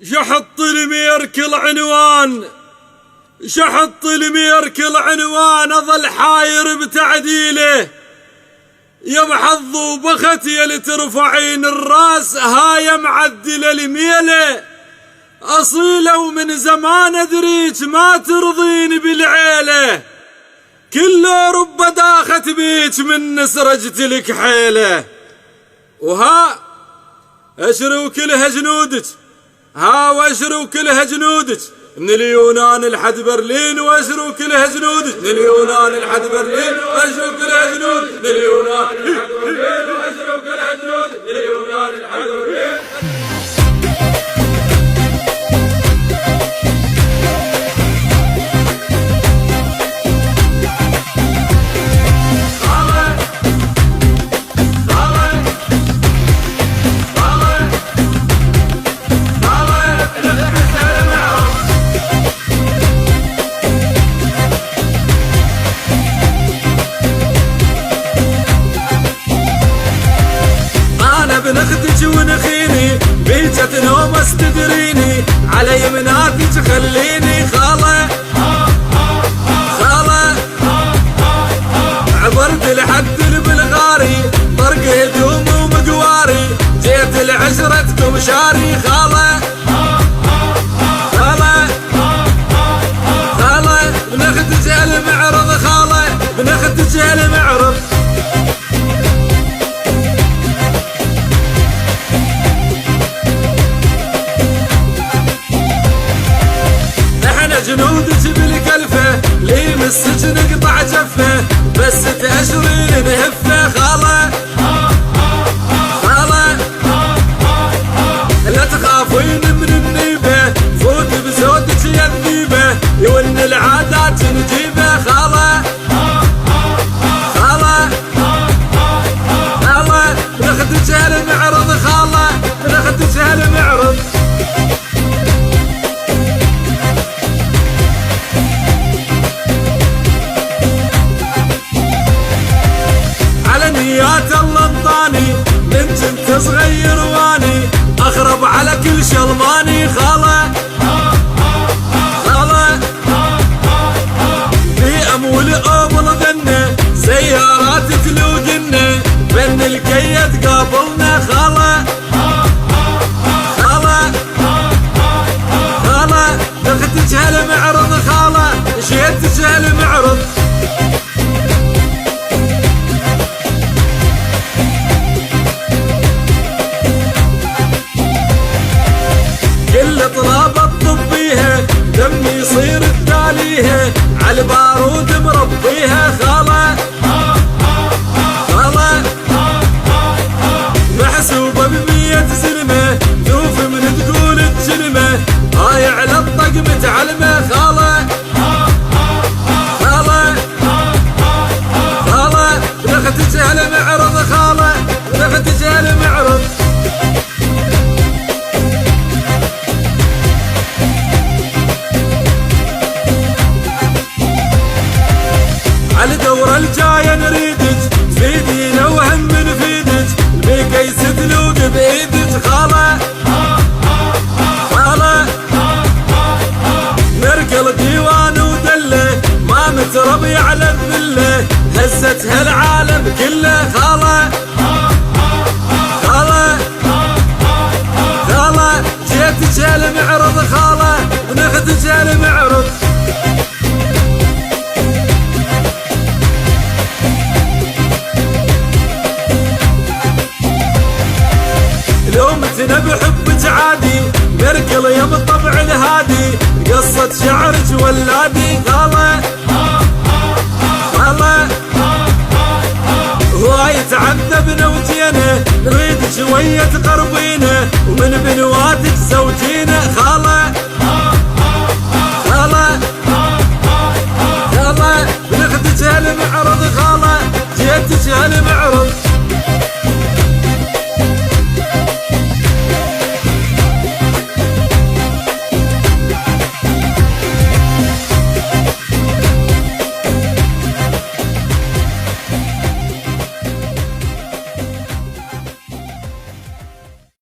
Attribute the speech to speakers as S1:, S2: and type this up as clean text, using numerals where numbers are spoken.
S1: شحط الميرك العنوان، شحط الميرك العنوان، اظل حاير بتعديله. يا بحظ وبخت يا اللي ترفعين الراس، هاي معدله الميله. اصيله ومن زمان ادريك ما ترضين بالعيله، كله رب داخت بيك من نسرجت لك حيله. وها اشروا كلها جنودك، ها واشروا كلها جنودك من اليونان لحد برلين، واشروا كلها جنودك من اليونان لحد برلين، واشروا كلها جنودك من اليونان لحد برلين، واشروا كلها جنودك من اليونان لحد برلين. بنخدج ونخيني بيجت نوم استدريني، على يمناتك خليني خاله خاله. عبرت لحد البلغاري طرق هدوم ومقواري، جيت لعشرتكم شاري خاله خاله خاله. بنخدج المعرض خاله، بنخدج المعرض. جنودك بالكلفة لي من السجن قطع جفة، بس تأشرين بهفة خاله خاله. لا تخافين من النيبة، فوت بزودك يا الذيبة، يون العادات نجيبه خاله خاله خاله. بناخدك المعرض خاله، بناخدك المعرض. نيات الله انطاني من كنت صغير واني اخرب على كل شلماني خاله خاله. في امول ابل ذنه سيارات تلوقنا، بن الكيد قابلنا خاله خاله خاله. دخلتك هالمعرض خاله، شيتك هالمعرض. طلابة طبيها دمي يصير التاليها، عالبارود مربيها خاله خاله. محسوبة ب100 زلمة، ذوف من تقول الجلمة، هاي على الطق متعلمة خاله خاله خاله. بناخدك هالمعرض خاله، بناخدك هالمعرض. على الدورة الجاية نريدك تفيدينا وهم نفيدك، الميكيس تلوق بايدك خاله خاله. نرقل ديوان ودله، ما متربي على الذله، هزت هالعالم كله خاله خاله خاله. جيتك هالمعرض خاله، وناخدك هالمعرض. انا بحبك عادي، مركل يا بالطبع الهادي، قصة شعرك ولادي خاله خاله. هواي تعذبنا وجينا، نريد شوية تقربينا،